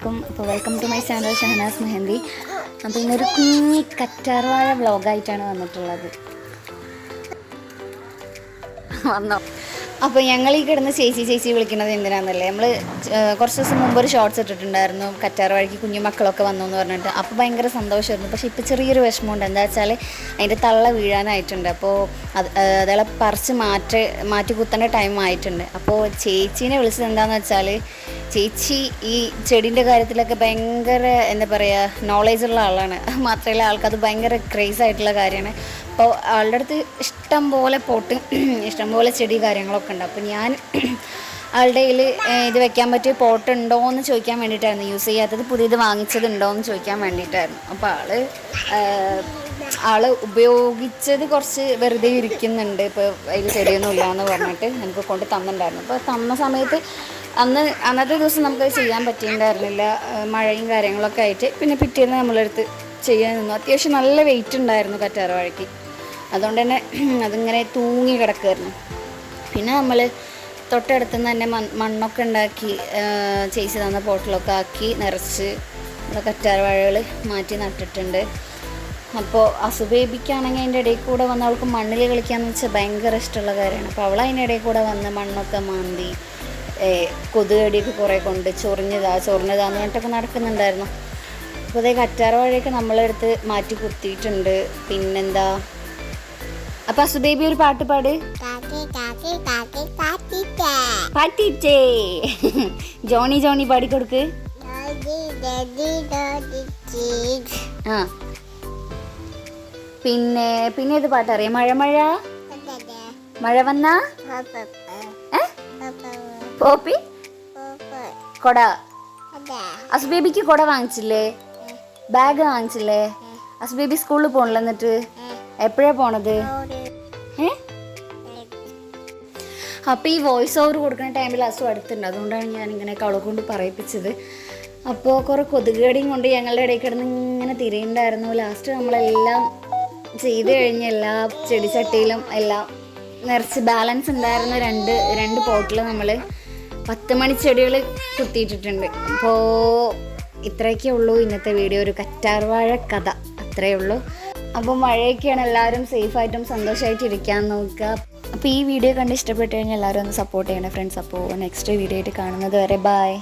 അലൈക്കും. അപ്പോൾ welcome to my channel Shahnaz Mehndi. അപ്പോൾ ഇന്നൊരു കുഞ്ഞി കറ്റാർവാഴ വ്ളോഗായിട്ടാണ് വന്നിട്ടുള്ളത്. വന്നോ? അപ്പോൾ ഞങ്ങൾ ഈ കിടന്ന് ചേച്ചി വിളിക്കുന്നത് എന്തിനാണെന്നല്ലേ, നമ്മൾ കുറച്ച് ദിവസം മുമ്പ് ഒരു ഷോർട്സ് ഇട്ടിട്ടുണ്ടായിരുന്നു, കറ്റാർവാഴയ്ക്ക് കുഞ്ഞു മക്കളൊക്കെ വന്നു എന്ന് പറഞ്ഞിട്ട്. അപ്പോൾ ഭയങ്കര സന്തോഷമായിരുന്നു. പക്ഷേ ഇപ്പോൾ ചെറിയൊരു വിഷമമുണ്ട്. എന്താ വെച്ചാൽ അതിൻ്റെ തള്ള വീഴാനായിട്ടുണ്ട്. അപ്പോൾ അതേളെ പറിച്ച് മാറ്റി കുത്തേണ്ട ടൈം ആയിട്ടുണ്ട്. അപ്പോൾ ചേച്ചീനെ വിളിച്ചത് എന്താണെന്ന് വെച്ചാൽ, ചേച്ചി ഈ ചെടീൻ്റെ കാര്യത്തിലൊക്കെ ഭയങ്കര എന്താ പറയുക നോളേജുള്ള ആളാണ്. മാത്രമല്ല ആൾക്കത് ഭയങ്കര ക്രേസ് ആയിട്ടുള്ള കാര്യമാണ്. അപ്പോൾ ആളുടെ അടുത്ത് ഇഷ്ടം പോലെ പോട്ട്, ഇഷ്ടംപോലെ ചെടി കാര്യങ്ങളൊക്കെ ഉണ്ട്. അപ്പോൾ ഞാൻ ആളുടെ കയ്യിൽ ഇത് വെക്കാൻ പറ്റിയ പോട്ട് ഉണ്ടോ എന്ന് ചോദിക്കാൻ വേണ്ടിയിട്ടായിരുന്നു, യൂസ് ചെയ്യാത്തത് പുതിയത് വാങ്ങിച്ചത് ഉണ്ടോ എന്ന് ചോദിക്കാൻ വേണ്ടിയിട്ടായിരുന്നു. അപ്പോൾ ആൾ ഉപയോഗിച്ചത് കുറച്ച് വെറുതെ ഇരിക്കുന്നുണ്ട്, ഇപ്പോൾ അതിൽ ചെടിയൊന്നും ഇല്ല എന്ന് പറഞ്ഞിട്ട് എനിക്ക് കൊണ്ട് തന്നിട്ടുണ്ടായിരുന്നു. അപ്പോൾ തന്ന സമയത്ത് അന്നത്തെ ദിവസം നമുക്കത് ചെയ്യാൻ പറ്റിയിട്ടുണ്ടായിരുന്നില്ല, മഴയും കാര്യങ്ങളൊക്കെ ആയിട്ട്. പിന്നെ പിറ്റേന്ന് നമ്മളെടുത്ത് ചെയ്യാൻ നിന്നു. അത്യാവശ്യം നല്ല വെയിറ്റ് ഉണ്ടായിരുന്നു കറ്റാർവാഴയ്ക്ക്. അതുകൊണ്ട് തന്നെ അതിങ്ങനെ തൂങ്ങി കിടക്കുമായിരുന്നു. പിന്നെ നമ്മൾ തൊട്ടടുത്തുനിന്ന് തന്നെ മണ്ണൊക്കെ ഉണ്ടാക്കി ചേച്ചി തന്ന പോട്ടിലൊക്കെ ആക്കി നിറച്ച് നമ്മുടെ കറ്റാർവാഴകൾ മാറ്റി നട്ടിട്ടുണ്ട്. അപ്പോൾ അസുബേബിക്കാണെങ്കിൽ അതിൻ്റെ ഇടയിൽ കൂടെ വന്ന് അവൾക്ക് മണ്ണിൽ കളിക്കാമെന്ന് വെച്ചാൽ ഭയങ്കര ഇഷ്ടമുള്ള കാര്യമാണ്. അപ്പോൾ അവൾ അതിൻ്റെ ഇടയിൽ കൂടെ വന്ന് മണ്ണൊക്കെ മാന്തി കൊതുകടിയൊക്കെ കുറേ കൊണ്ട് ചൊറിഞ്ഞതാന്ന് പറഞ്ഞിട്ടൊക്കെ നടക്കുന്നുണ്ടായിരുന്നു. അപ്പോൾ അതേ കറ്റാർവാഴയൊക്കെ നമ്മളെടുത്ത് മാറ്റി കുത്തിയിട്ടുണ്ട്. പിന്നെന്താ, അപ്പോൾ അസുബേബി ഒരു പാട്ട് പാട്. പാട്ടിച്ചേ ജോണി പാടിക്കൊടുക്ക്. ആ പിന്നെ ഇത് പാട്ടറിയാം. മഴ വന്നാ പോപ്പി കൊട. അസുബേബിക്ക് കൊട വാങ്ങിച്ചില്ലേ? ബാഗ് വാങ്ങിച്ചില്ലേ? അസുബേബി സ്കൂളിൽ പോകണില്ല. എന്നിട്ട് എപ്പോഴാണ് പോണത്? അപ്പോൾ ഈ വോയിസ് ഓവർ കൊടുക്കുന്ന ടൈമിൽ അസു അടുത്തുണ്ട്. അതുകൊണ്ടാണ് ഞാനിങ്ങനെ അവളെ കൊണ്ട് പറയിപ്പിച്ചത്. അപ്പോൾ കുറേ കൊതുകുകടിയും കൊണ്ട് ഞങ്ങളുടെ ഇടയിൽ കിടന്ന് ഇങ്ങനെ തിരിയുണ്ടായിരുന്നു. ലാസ്റ്റ് നമ്മളെല്ലാം ചെയ്ത് കഴിഞ്ഞ് എല്ലാ ചെടിച്ചട്ടിയിലും എല്ലാം നിറച്ച് ബാലൻസ് ഉണ്ടായിരുന്ന രണ്ട് പോട്ടിൽ നമ്മൾ 10 മണി ചെടികൾ കുത്തിയിട്ടിട്ടുണ്ട്. അപ്പോൾ ഇത്രയൊക്കെ ഉള്ളൂ ഇന്നത്തെ വീഡിയോ, ഒരു കറ്റാർവാഴ കഥ അത്രയേ ഉള്ളൂ. അപ്പോൾ മഴയൊക്കെയാണ്, എല്ലാവരും സേഫായിട്ടും സന്തോഷമായിട്ട് ഇരിക്കാൻ നോക്കുക. അപ്പോൾ ഈ വീഡിയോ കണ്ട് ഇഷ്ടപ്പെട്ട് കഴിഞ്ഞാൽ എല്ലാവരും ഒന്ന് സപ്പോർട്ട് ചെയ്യണേ ഫ്രണ്ട്സ്. അപ്പോൾ നെക്സ്റ്റ് വീഡിയോ ആയിട്ട് കാണുന്നത് വരെ ബൈ.